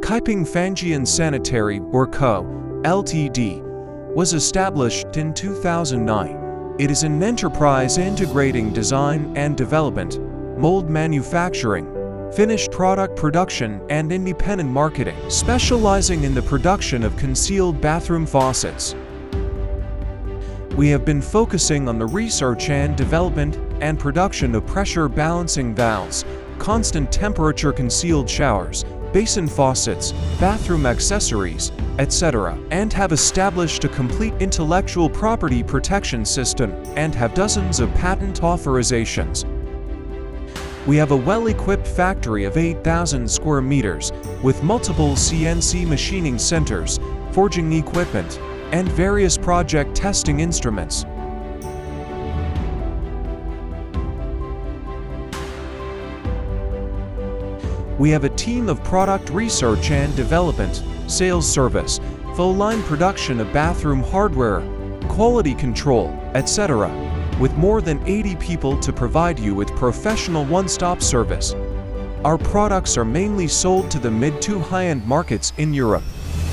Kaiping Fangjian Sanitary, or Co., Ltd., was established in 2009. It is an enterprise integrating design and development, mold manufacturing, finished product production, and independent marketing, specializing in the production of concealed bathroom faucets. We have been focusing on the research and development and production of pressure balancing valves, constant temperature concealed showers, basin faucets, bathroom accessories, etc., and have established a complete intellectual property protection system and have dozens of patent authorizations. We have a well-equipped factory of 8,000 square meters with multiple CNC machining centers, forging equipment, and various project testing instruments. We have a team of product research and development, sales service, full-line production of bathroom hardware, quality control, etc., with more than 80 people to provide you with professional one-stop service. Our products are mainly sold to the mid to high-end markets in Europe,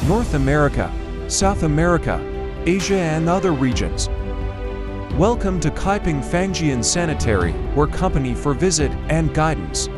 North America, South America, Asia and other regions. Welcome to Kaiping Fangjian Sanitary, our company for visit and guidance.